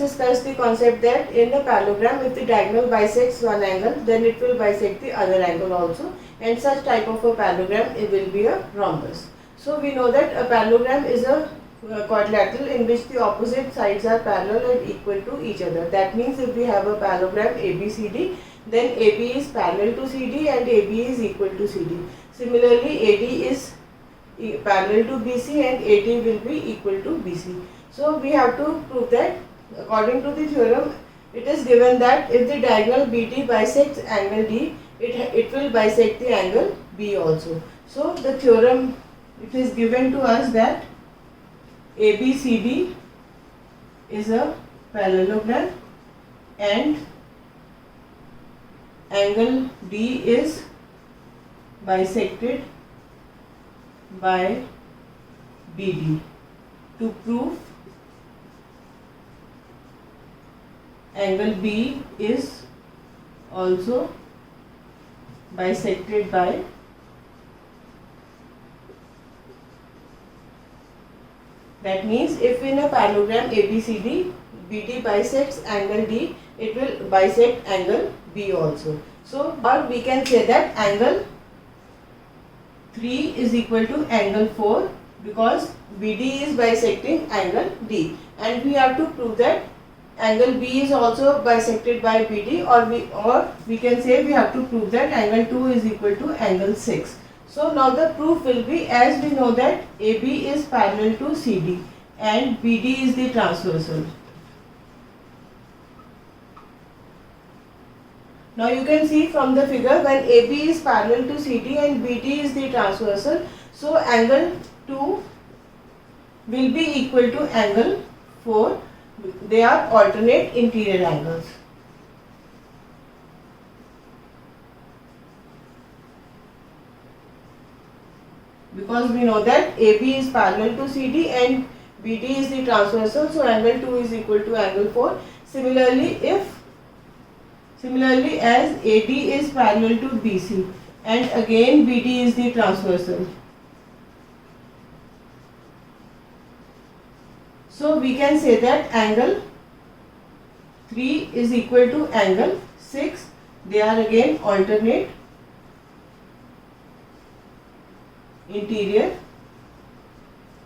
discussed the concept that in a parallelogram, if the diagonal bisects one angle, then it will bisect the other angle also, and such type of a parallelogram, it will be a rhombus. So we know that a parallelogram is a quadrilateral in which the opposite sides are parallel and equal to each other. That means if we have a parallelogram ABCD, then AB is parallel to CD and AB is equal to CD. Similarly, AD is parallel to BC and AD will be equal to BC. So we have to prove that according to the theorem, it is given that if the diagonal BD bisects angle D, it will bisect the angle B also. So the theorem, it is given to us that ABCD is a parallelogram and angle D is bisected by BD. To prove angle B is also bisected by that means if in a parallelogram ABCD, BD bisects angle D, it will bisect angle B also. So, or we can say that angle 3 is equal to angle 4 because BD is bisecting angle D, and we have to prove that angle B is also bisected by BD, or we can say we have to prove that angle 2 is equal to angle 6. So now the proof will be, as we know that AB is parallel to CD and BD is the transversal. Now you can see from the figure, when AB is parallel to CD and BD is the transversal, so angle 2 will be equal to angle 4. They are alternate interior angles. Because we know that AB is parallel to CD and BD is the transversal, so angle 2 is equal to angle 4. Similarly, as AD is parallel to BC and again BD is the transversal, so we can say that angle 3 is equal to angle 6. They are again alternate interior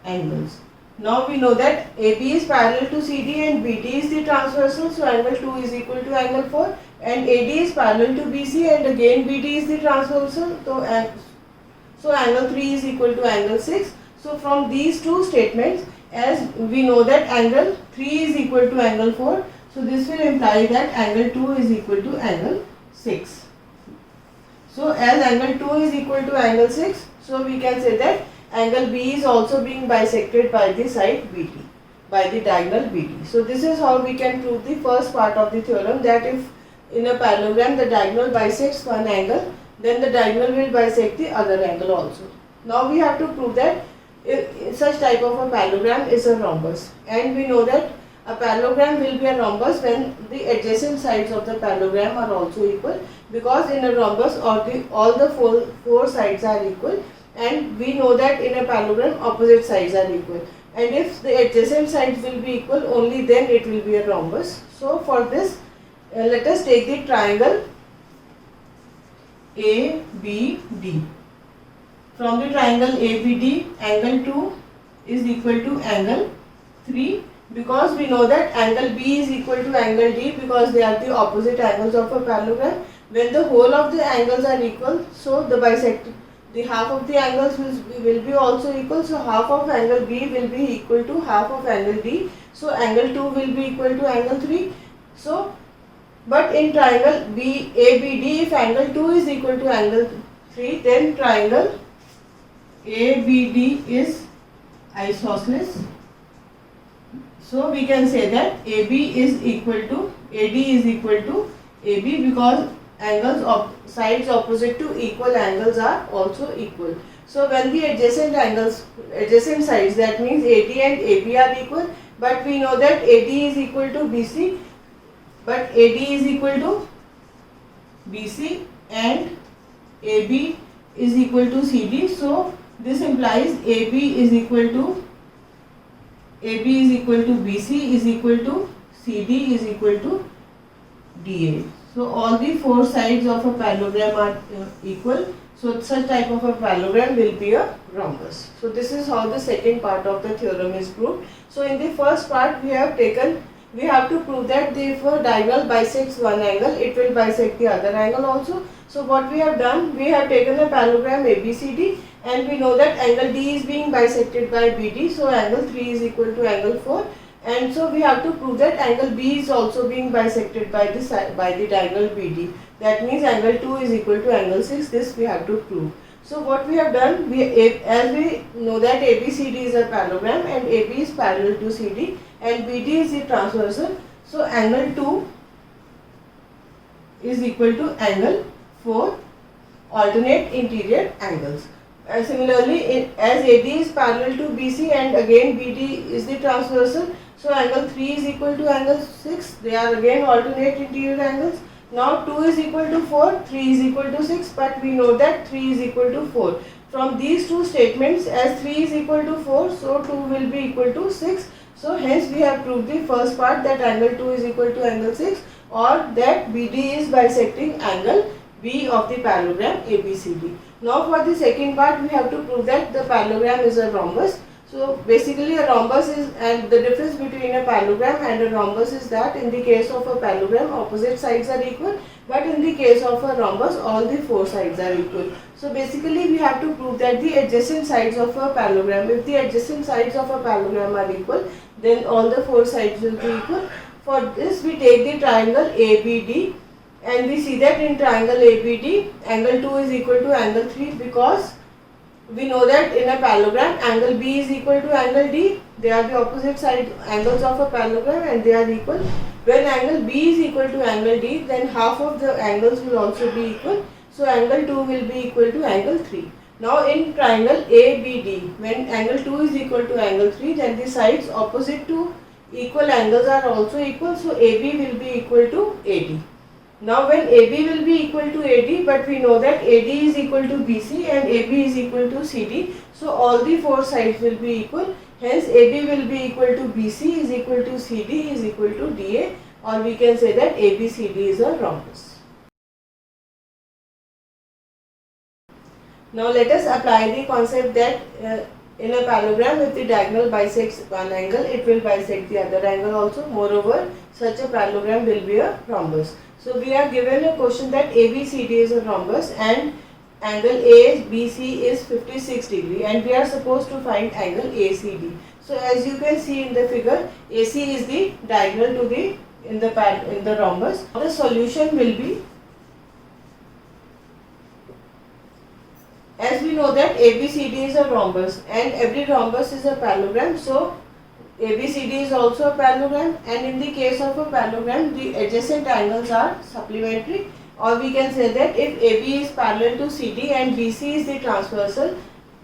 angles. Now we know that AB is parallel to CD and BD is the transversal, so angle 2 is equal to angle 4, and AD is parallel to BC and again BD is the transversal, so angle 3 is equal to angle 6. So from these two statements, as we know that angle 3 is equal to angle 4, so this will imply that angle 2 is equal to angle 6. So as angle 2 is equal to angle 6, so we can say that angle B is also being bisected by the side BD, by the diagonal BD. So this is how we can prove the first part of the theorem, that if in a parallelogram the diagonal bisects one angle, then the diagonal will bisect the other angle also. Now we have to prove that such type of a parallelogram is a rhombus, and we know that a parallelogram will be a rhombus when the adjacent sides of the parallelogram are also equal, because in a rhombus all the four sides are equal, and we know that in a parallelogram opposite sides are equal, and if the adjacent sides will be equal, only then it will be a rhombus. So for this, let us take the triangle ABD. From the triangle ABD, angle 2 is equal to angle 3, because we know that angle B is equal to angle D because they are the opposite angles of a parallelogram. When the whole of the angles are equal, so the half of the angles will be also equal, so half of angle B will be equal to half of angle D, so angle 2 will be equal to angle 3. So but in triangle ABD, if angle 2 is equal to angle 3, then triangle ABD is isosceles. So we can say that AB is equal to AD is equal to AB, because angles of sides opposite to equal angles are also equal. So when the adjacent sides, that means AD and AB are equal, but we know that AD is equal to BC, but AD is equal to BC and AB is equal to CD. So this implies AB is equal to BC is equal to CD is equal to DA. So all the four sides of a parallelogram are equal. So such type of a parallelogram will be a rhombus. So this is how the second part of the theorem is proved. So in the first part we have to prove that if a diagonal bisects one angle, it will bisect the other angle also. So what we have done, we have taken a parallelogram ABCD and we know that angle D is being bisected by BD. So angle 3 is equal to angle 4. And so we have to prove that angle B is also being bisected by the diagonal BD. That means angle 2 is equal to angle 6. This we have to prove. So what we have done, as we know that ABCD is a parallelogram and AB is parallel to CD and BD is the transversal. So angle 2 is equal to angle 4 alternate interior angles. And similarly, as AD is parallel to BC and again BD is the transversal, so angle 3 is equal to angle 6. They are again alternate interior angles. Now 2 is equal to 4, 3 is equal to 6, but we know that 3 is equal to 4. From these two statements, as 3 is equal to 4, so 2 will be equal to 6. So hence we have proved the first part, that angle 2 is equal to angle 6, or that BD is bisecting angle B of the parallelogram ABCD. Now for the second part, we have to prove that the parallelogram is a rhombus. So basically a rhombus is, and the difference between a parallelogram and a rhombus is that in the case of a parallelogram opposite sides are equal, but in the case of a rhombus all the four sides are equal. So basically we have to prove that the adjacent sides of a parallelogram, if the adjacent sides of a parallelogram are equal, then all the four sides will be equal. For this we take the triangle ABD and we see that in triangle ABD angle 2 is equal to angle 3, because we know that in a parallelogram angle B is equal to angle D. They are the opposite side angles of a parallelogram and they are equal. When angle B is equal to angle D, then half of the angles will also be equal. So angle 2 will be equal to angle 3. Now in triangle ABD, when angle 2 is equal to angle 3, then the sides opposite to equal angles are also equal. So AB will be equal to AD. Now when AB will be equal to AD, but we know that AD is equal to BC and AB is equal to CD. So all the four sides will be equal. Hence AB will be equal to BC is equal to CD is equal to DA, or we can say that ABCD is a rhombus. Now let us apply the concept that in a parallelogram, if the diagonal bisects one angle, it will bisect the other angle also. Moreover, such a parallelogram will be a rhombus. So we are given a question that ABCD is a rhombus and angle ABC is 56 degree and we are supposed to find angle ACD. So as you can see in the figure, AC is the diagonal to the in the rhombus. The solution will be, as we know that ABCD is a rhombus and every rhombus is a parallelogram, so ABCD is also a parallelogram, and in the case of a parallelogram the adjacent angles are supplementary, or we can say that if AB is parallel to CD and BC is the transversal,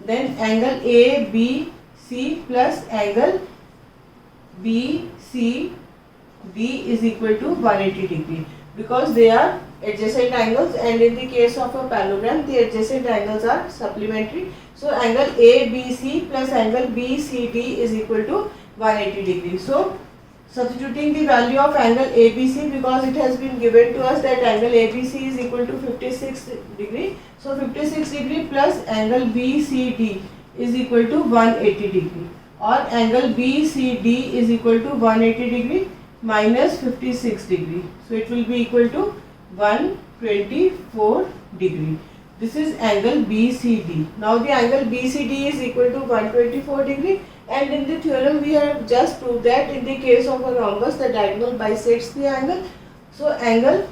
then angle ABC plus angle BCD is equal to 180 degree, because they are adjacent angles and in the case of a parallelogram the adjacent angles are supplementary. So angle ABC plus angle BCD is equal to 180 degree. So substituting the value of angle ABC, because it has been given to us that angle ABC is equal to 56 degree. So 56 degree plus angle BCD is equal to 180 degree, or angle BCD is equal to 180 degree minus 56 degree. So it will be equal to 124 degree. This is angle BCD. Now the angle BCD is equal to 124 degree, and in the theorem we have just proved that in the case of a rhombus the diagonal bisects the angle. So angle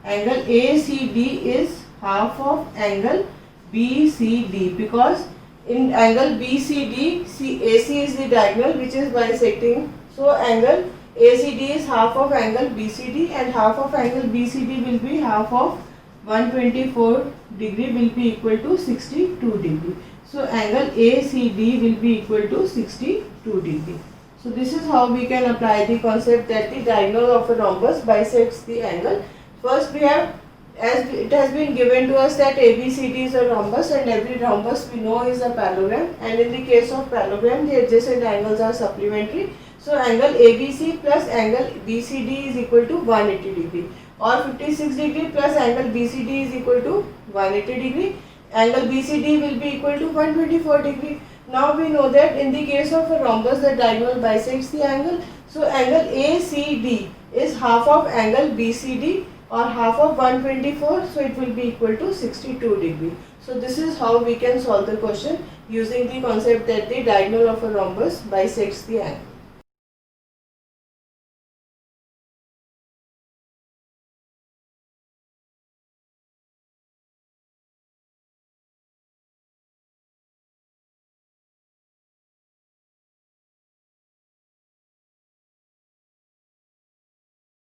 angle ACD is half of angle BCD, because in angle BCD AC is the diagonal which is bisecting. So angle ACD is half of angle BCD and half of angle BCD will be half of 124 degree will be equal to 62 degree. So angle ACD will be equal to 62 degree. So this is how we can apply the concept that the diagonal of a rhombus bisects the angle. First we have as it has been given to us that ABCD is a rhombus and every rhombus we know is a parallelogram, and in the case of parallelogram the adjacent angles are supplementary. So angle ABC plus angle BCD is equal to 180 degree, or 56 degree plus angle BCD is equal to 180 degree. Angle BCD will be equal to 124 degree. Now we know that in the case of a rhombus the diagonal bisects the angle. So angle ACD is half of angle BCD or half of 124, so it will be equal to 62 degree. So this is how we can solve the question using the concept that the diagonal of a rhombus bisects the angle.